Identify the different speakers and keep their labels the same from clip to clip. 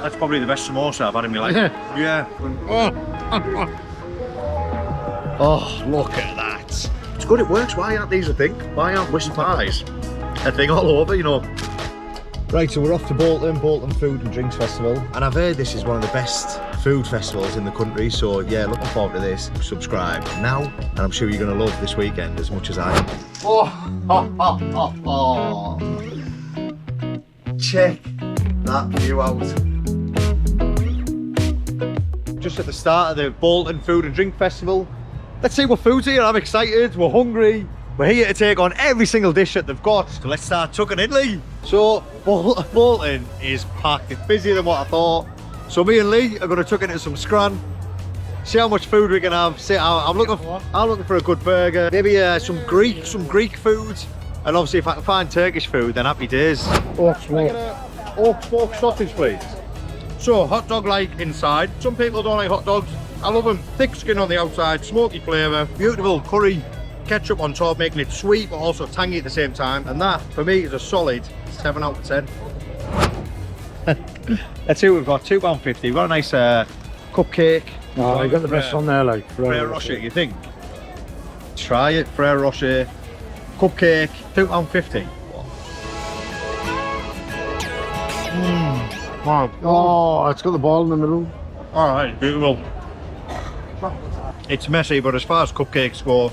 Speaker 1: That's probably the best samosa I've had in my life. Yeah. Oh, look at that. It's good, it works. Why aren't these a thing? Why aren't Wist pies a thing all over, you know? Right, so we're off to Bolton Food and Drinks Festival. And I've heard this is one of the best food festivals in the country. So yeah, looking forward to this. Subscribe now, and I'm sure you're going to love this weekend as much as I am. Oh. Check that view out. Just at the start of the Bolton Food and Drink Festival. Let's see what food's here. I'm excited, we're hungry. We're here to take on every single dish that they've got. So let's start tucking in, Lee. So Bolton is packed. It's busier than what I thought. So me and Lee are going to tuck into some scran. See how much food we can have. See, I'm looking for a good burger. Maybe some Greek food. And obviously if I can find Turkish food, then happy days. Oak smoked sausage, please. So hot dog like inside. Some people don't like hot dogs. I love them. Thick skin on the outside, smoky flavour, beautiful curry ketchup on top, making it sweet but also tangy at the same time. And that for me is a solid 7 out of 10. Let's see what we've got. £2.50. We've got a nice cupcake.
Speaker 2: Oh, you got the best on there, like
Speaker 1: Ferrero Rocher, you think? Try it, Ferrero Rocher cupcake, £2.50. Wow.
Speaker 2: Oh, it's got the ball in the middle.
Speaker 1: All right, beautiful. It's messy, but as far as cupcakes go,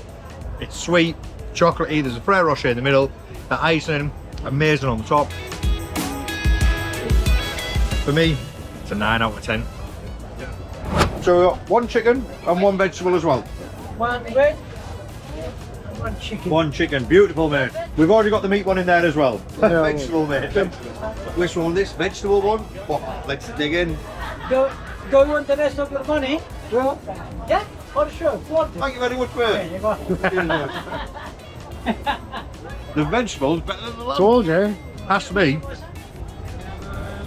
Speaker 1: it's sweet, chocolatey. There's a Ferrero Rocher in the middle, the icing amazing on the top. For me, it's a 9 out of 10. So we got 1 chicken and 1 vegetable as well.
Speaker 3: 1 veg, 1 chicken.
Speaker 1: 1 chicken, beautiful, mate. We've already got the meat one in there as well. Vegetable, mate. Which one? This vegetable one? Oh, let's dig in.
Speaker 3: Do you want the rest of your money? Yeah, for sure.
Speaker 1: Thank you very much, mate. The vegetables better than the lamb.
Speaker 2: Told you.
Speaker 1: Has to be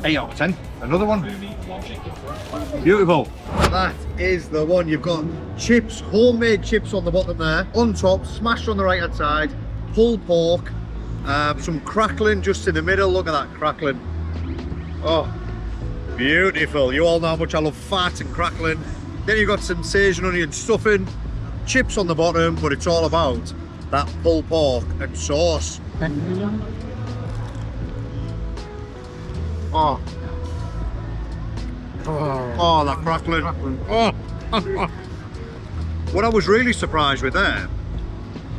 Speaker 1: 8 out of 10. Another one. Beautiful. That is the one. You've got chips, homemade chips on the bottom there. On top, smashed on the right hand side. Pulled pork. Some crackling just in the middle. Look at that crackling. Oh, beautiful. You all know how much I love fat and crackling. Then you've got some Sage and onion stuffing. Chips on the bottom, but it's all about that pulled pork and sauce. Oh. Oh, that crackling. Oh. What I was really surprised with there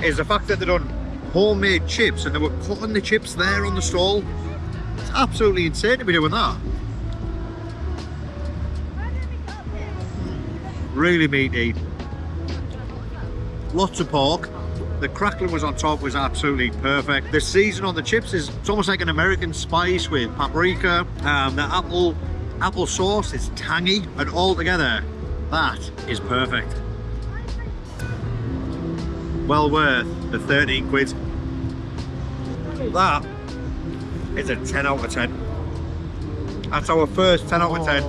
Speaker 1: is the fact that they've done homemade chips and they were cutting the chips there on the stall. It's absolutely insane to be doing that. Really meaty. Lots of pork. The crackling was on top, was absolutely perfect. The season on the chips is, it's almost like an American spice with paprika. The apple sauce is tangy, and all together, that is perfect. Well worth the 13 quid. That is a 10 out of 10. That's our first 10 out of 10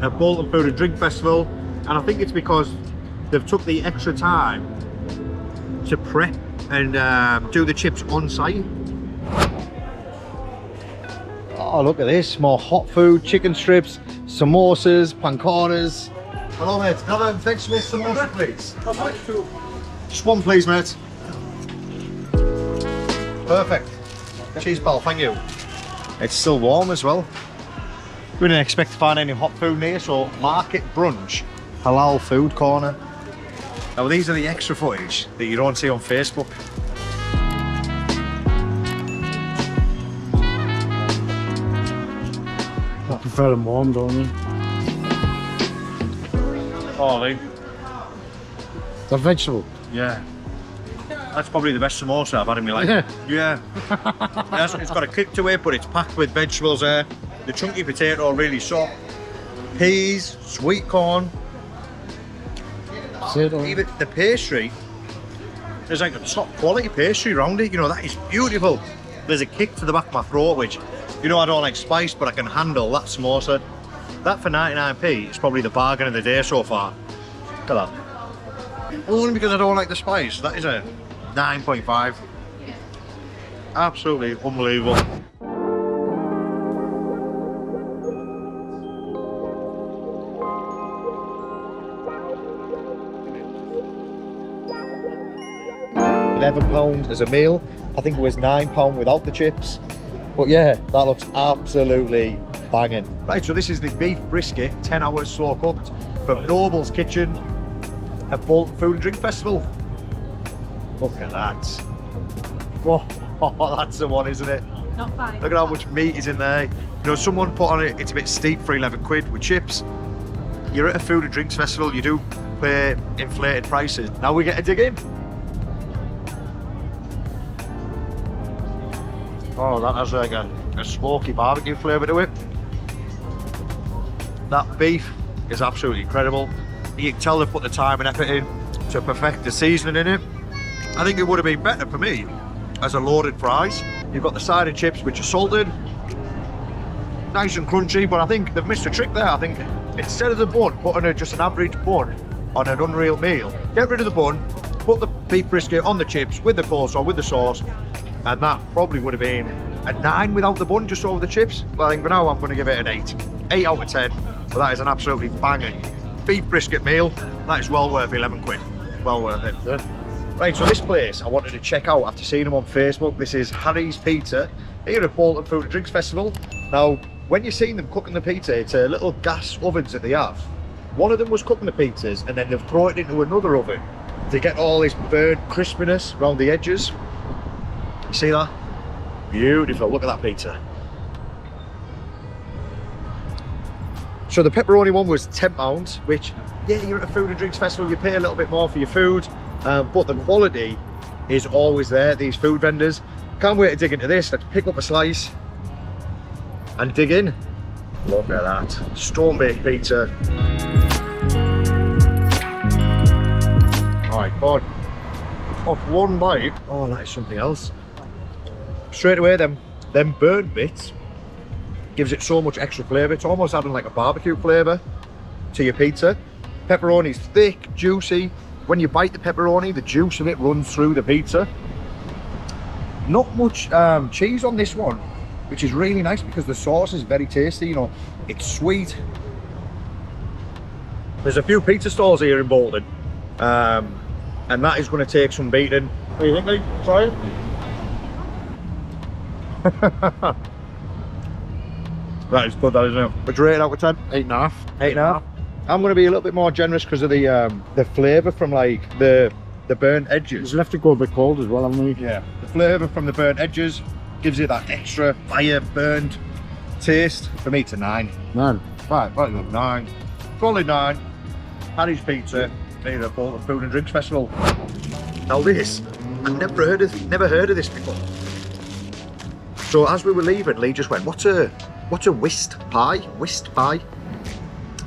Speaker 1: at Bolton Food and Drink Festival. And I think it's because they've took the extra time to prep and do the chips on site. Oh, look at this, more hot food, chicken strips, samosas, pancanas. Hello mate, another vegetable samosa please. Just 1 please mate. Perfect. Cheese pal, thank you. It's still warm as well. We didn't expect to find any hot food near, so market brunch, halal food corner. Now these are the extra footage that you don't see on Facebook.
Speaker 2: I prefer them warm, don't you?
Speaker 1: Oh, Lee.
Speaker 2: The vegetable.
Speaker 1: Yeah. That's probably the best samosa I've had in my life. Yeah. It's got a kick to it, but it's packed with vegetables there. The chunky potato really soft. Peas, sweet corn. Even the pastry, there's like a top quality pastry around it. You know, that is beautiful. There's a kick to the back of my throat, which, you know, I don't like spice, but I can handle that samosa. That for 99p is probably the bargain of the day so far. Look at that. Only because I don't like the spice. That is a 9.5. Absolutely unbelievable. £11 as a meal. I think it was £9 without the chips. But yeah, that looks absolutely banging. Right, so this is the beef brisket, 10 hours slow cooked from Noble's Kitchen at Bolton Food and Drink Festival. Look at that. Whoa, that's the one, isn't it?
Speaker 4: Not fine.
Speaker 1: Look at how much meat is in there. You know, someone put on it, it's a bit steep for 11 quid with chips. You're at a food and drinks festival, you do pay inflated prices. Now we get to dig in. Oh, that has like a smoky barbecue flavour to it. That beef is absolutely incredible. You can tell they've put the time and effort in to perfect the seasoning in it. I think it would have been better for me as a loaded fries. You've got the side of chips which are salted, nice and crunchy, but I think they've missed a trick there. I think instead of the bun, putting just an average bun on an unreal meal, get rid of the bun, put the beef brisket on the chips with the coleslaw, with the sauce, and that probably would have been a 9 without the bun, just over the chips. But I think for now I'm going to give it an 8. 8 out of 10. But that is an absolutely banging beef brisket meal. That is well worth 11 quid. Well worth it.
Speaker 2: Yeah.
Speaker 1: Right, so this place I wanted to check out after seeing them on Facebook. This is Harry's Pizza here at Bolton Food and Drinks Festival. Now, when you're seeing them cooking the pizza, it's little gas ovens that they have. One of them was cooking the pizzas and then they've brought it into another oven to get all this burnt crispiness around the edges. You see that? Beautiful, look at that pizza. So the pepperoni one was £10, which, yeah, you're at a food and drinks festival, you pay a little bit more for your food, but the quality is always there, these food vendors. Can't wait to dig into this. Let's pick up a slice and dig in. Look at that, stone baked pizza. Oh my God, off one bite, oh, that is something else. Straight away, them burnt bits gives it so much extra flavour. It's almost adding like a barbecue flavour to your pizza. Pepperoni's thick, juicy. When you bite the pepperoni, the juice of it runs through the pizza. Not much cheese on this one, which is really nice because the sauce is very tasty. You know, it's sweet. There's a few pizza stalls here in Bolton, and that is going to take some beating. What do you think, Lee? Try it. That is good, that, isn't it? Would you rate it out of 10?
Speaker 2: 8.5.
Speaker 1: 8.5. I'm going to be a little bit more generous because of the flavour from like the burnt edges.
Speaker 2: Just left it go a bit cold as well, haven't we?
Speaker 1: Yeah. The flavour from the burnt edges gives it that extra fire burnt taste. For me, it's a 9.
Speaker 2: 9.
Speaker 1: Right, 9. Solid 9. Harry's Pizza here at Bolton Food and Drinks Festival. Now this, I've never heard of this before. So as we were leaving, Lee just went, what's a Wist pie? Wist pie?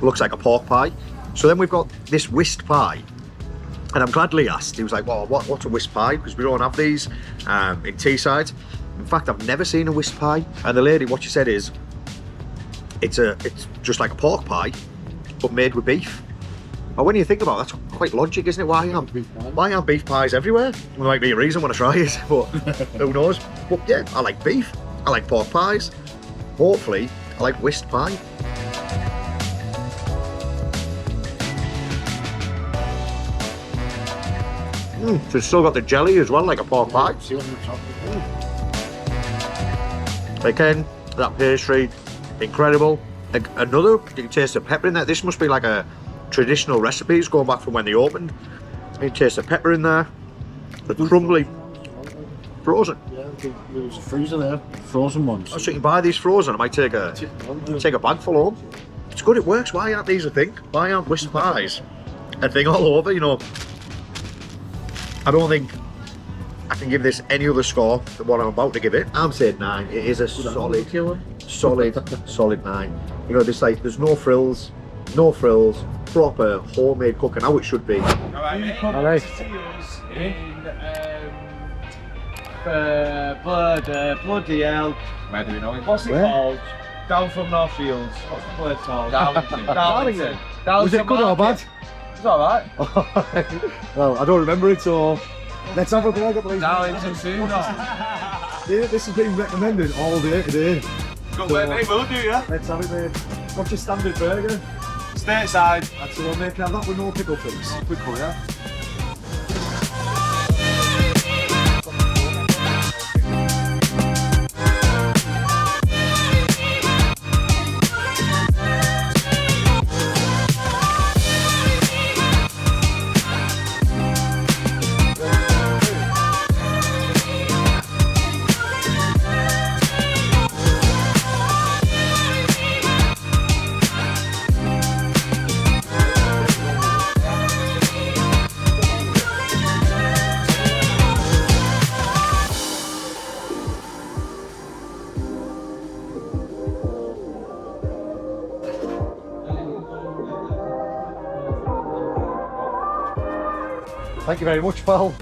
Speaker 1: Looks like a pork pie. So then we've got this Wist pie. And I'm glad Lee asked. He was like, well, what's a Wist pie? Because we don't have these in Teesside. In fact, I've never seen a Wist pie. And the lady, what she said is, it's just like a pork pie, but made with beef. Well, when you think about it, that's quite logic, isn't it? Why aren't beef pies everywhere? There might be a reason when I try it, but who knows? But yeah, I like beef. I like pork pies. Hopefully, I like Wist pie. So it's still got the jelly as well, like a pork pie. Again, that pastry, incredible. Another, you can taste the pepper in there. This must be like a traditional recipes going back from when they opened. You can taste the pepper in there. The crumbly, frozen.
Speaker 2: Yeah, there's a freezer there, frozen ones.
Speaker 1: Oh, so you can buy these frozen. I might take a bag full home. It's good, it works. Why aren't these a thing? Why aren't Wist pies a thing all over, you know? I don't think I can give this any other score than what I'm about to give it. I'm saying 9. It is a solid 9. You know, there's no frills, proper homemade cooking, how it should be.
Speaker 2: Alright.
Speaker 3: Bloody hell.
Speaker 5: Where do we know?
Speaker 3: What's it called? Down from Northfields. What's the place called? Darlington.
Speaker 1: Was it good or bad?
Speaker 3: It's alright.
Speaker 1: Well, I don't remember it, so let's have a burger, please.
Speaker 3: Darlington soon.
Speaker 1: Yeah, this has been recommended all day today.
Speaker 3: Got where they will do, yeah?
Speaker 1: Let's have it, mate. What's your standard burger?
Speaker 3: Stateside.
Speaker 1: That's the one, mate. Can I have that with no pickle, please?
Speaker 3: Pickle, yeah?
Speaker 1: Thank you very much, pal.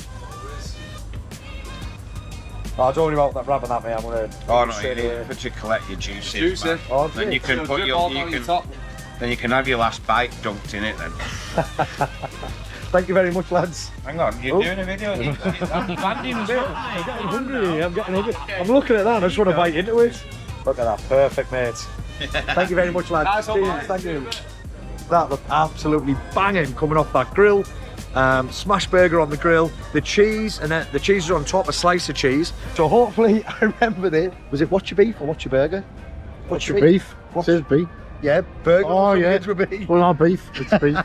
Speaker 1: Oh, don't worry about that wrapping that, mate. I'm gonna.
Speaker 4: Oh no, you need to collect your juices. Man.
Speaker 1: Oh,
Speaker 4: Then you can put then you can have your last bite dunked in it then.
Speaker 1: Thank you very much, lads.
Speaker 4: Hang on, you're doing a video. I'm landing as well.
Speaker 1: I'm getting hungry. I'm getting hungry. I'm looking at that and I just want to bite into it. Look at that, perfect, mate. Thank you very much, lads. Cheers, thank you. That looked absolutely banging coming off that grill. Smash burger on the grill, the cheese, and then the cheese is on top, a slice of cheese. So hopefully I remember it. Was it what's your beef or what's your burger?
Speaker 2: What's your beef? It says beef.
Speaker 1: Yeah, burger.
Speaker 2: Oh yeah.
Speaker 1: Beef.
Speaker 2: Well, not beef. It's beef.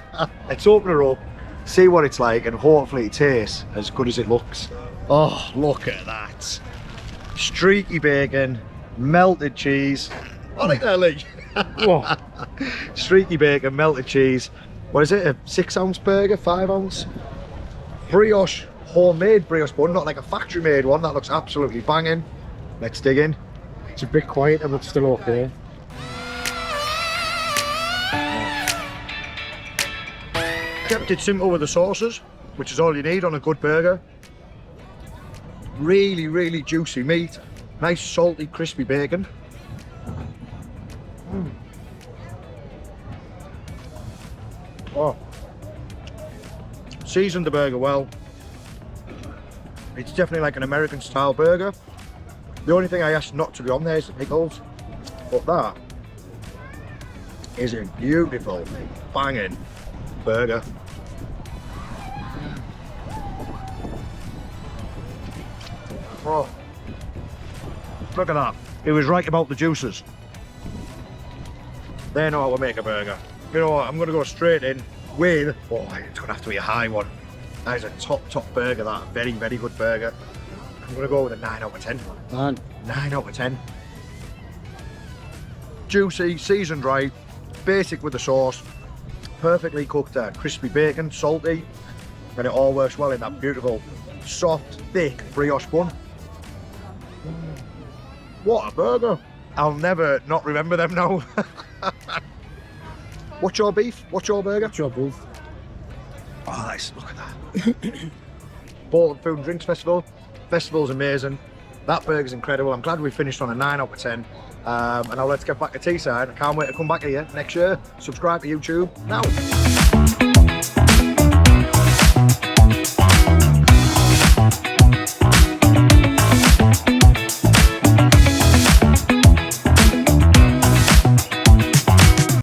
Speaker 1: Let's open her up, see what it's like, and hopefully it tastes as good as it looks. Oh, look at that. Streaky bacon, melted cheese. I like that, Lee. Streaky bacon, melted cheese. What is it, a 6-ounce burger, 5-ounce? Brioche, homemade brioche bun, not like a factory made one. That looks absolutely banging. Let's dig in.
Speaker 2: It's a bit quieter, but still okay.
Speaker 1: Kept it simple with the sauces, which is all you need on a good burger. Really, really juicy meat. Nice salty, crispy bacon. Oh, seasoned the burger well. It's definitely like an American style burger. The only thing I asked not to be on there is the pickles, but that is a beautiful, banging burger. Oh, look at that. It was right about the juices. They know how to make a burger. You know what, I'm going to go straight in with, oh, it's going to have to be a high one. That is a top burger, that. Very, very good burger. I'm going to go with a 9 out of 10. 9 out of 10. Juicy, seasoned right, basic with the sauce, perfectly cooked crispy bacon, salty, and it all works well in that beautiful, soft, thick brioche bun. What a burger. I'll never not remember them now. What's your beef? What's your burger?
Speaker 2: What's your beef?
Speaker 1: Oh, nice. Look at that. Bolton Food and Drinks Festival. Festival's amazing. That burger's incredible. I'm glad we finished on a 9 out of 10. And now let's get back to Teesside. I can't wait to come back here next year. Subscribe to YouTube now.